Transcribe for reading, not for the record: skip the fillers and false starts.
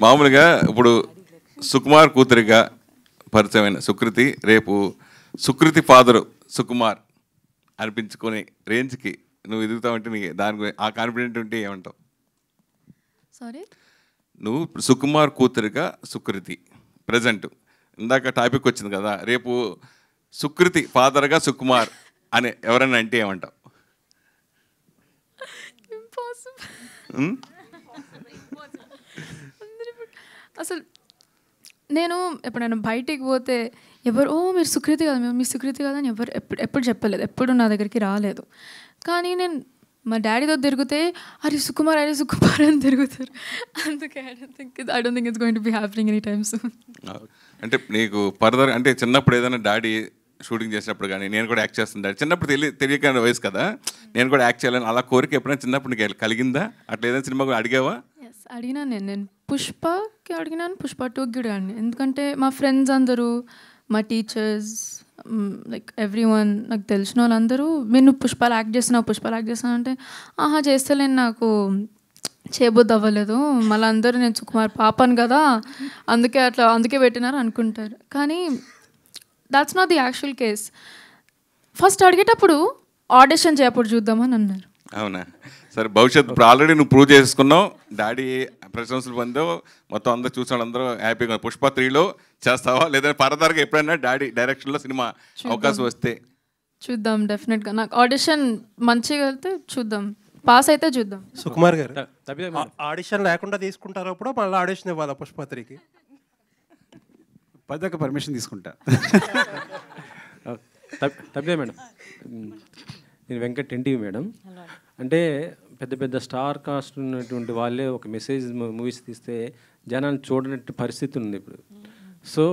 మామూలుగా ఇప్పుడు సుకుమార్ కూతురిగా పరిచయమైన సుకృతి రేపు సుకృతి ఫాదరు సుకుమార్ అనిపించుకునే రేంజ్కి నువ్వు ఎదుగుతావంటే నీకు దాని గురించి ఆ కాన్ఫిడెంట్ ఉంటే ఏమంటావు? సారీ, నువ్వు సుకుమార్ కూతురిగా సుకృతి ప్రజెంట్ ఇందాక టాపిక్ వచ్చింది కదా, రేపు సుకృతి ఫాదర్గా సుకుమార్ అని ఎవరైనా అంటే ఏమంటావు? అసలు నేను ఎప్పుడైనా బయటికి పోతే ఎవరు మీరు సుకృతి కదా, మీ సుకృతి కదా అని ఎవరు ఎప్పుడు చెప్పలేదు, ఎప్పుడు నా దగ్గరికి రాలేదు. కానీ నేను మా డాడీతో తిరిగితే అరే సుకుమార్ అని తిరుగుతారు. అందుకే I don't think it's going to be happening any time soon. అంటే నీకు ఫర్దర్ అంటే చిన్నప్పుడు ఏదైనా డాడీ షూటింగ్ చేసినప్పుడు కానీ నేను కూడా యాక్ట్ చేస్తాను డాడీ, చిన్నప్పుడు తెలియక వయసు కదా, నేను కూడా యాక్ట్ చేయాలని అలా కోరిక ఎప్పుడైనా చిన్నప్పుడు నీకు కలిగిందా? అట్లా ఏదైనా సినిమా కూడా అడిగావా? ఎస్, అడిగినాను. నేను పుష్పకి అడిగినాను, పుష్ప 2కి కూడా అడిగాను. ఎందుకంటే మా ఫ్రెండ్స్ అందరూ, మా టీచర్స్, లైక్ ఎవ్రీ వన్, నాకు తెలిసిన వాళ్ళందరూ మీరు పుష్పాలు యాక్ట్ చేస్తున్నావు అంటే ఆహా చేస్తలేను, నాకు చేయబుద్ధి అవ్వలేదు, మళ్ళీ అందరూ నేను సుకుమార్ పాపను కదా అందుకే పెట్టినారు అనుకుంటారు. కానీ that's not the actual case. First అడిగేటప్పుడు ఆడిషన్ చేయప్పుడు చూద్దామని అన్నారు. అవునా? సరే, భవిష్యత్తు ఇప్పుడు ఆల్రెడీ నువ్వు ప్రూవ్ చేసుకున్నావు, డాడీ ప్రశంసలు పొందావు, మొత్తం అందరూ చూసాడు, అందరూ హ్యాపీగా. పుష్ప 3లో చేస్తావా లేదా ఫర్దర్గా ఎప్పుడైనా డాడీ డైరెక్షన్లో సినిమా అవకాశం వస్తే? చూద్దాం, డెఫినెట్గా. నాకు ఆడిషన్ మంచిగా వెళ్తే చూద్దాం, పాస్ అయితే చూద్దాం. సుకుమార్ గారు ఆడిషన్ లేకుండా తీసుకుంటారు అప్పుడు మళ్ళీ ఆడిషన్ ఇవ్వాలా పుష్ప 3కి? పదక పర్మిషన్ తీసుకుంటా. తప్పే మేడం. నేను వెంకట్ ఎన్టీవీ మేడం. అంటే పెద్ద పెద్ద స్టార్ కాస్ట్ ఉన్నటువంటి వాళ్ళే ఒక మెసేజ్ మూవీస్ తీస్తే జనాన్ని చూడనట్టు పరిస్థితి ఉంది ఇప్పుడు. సో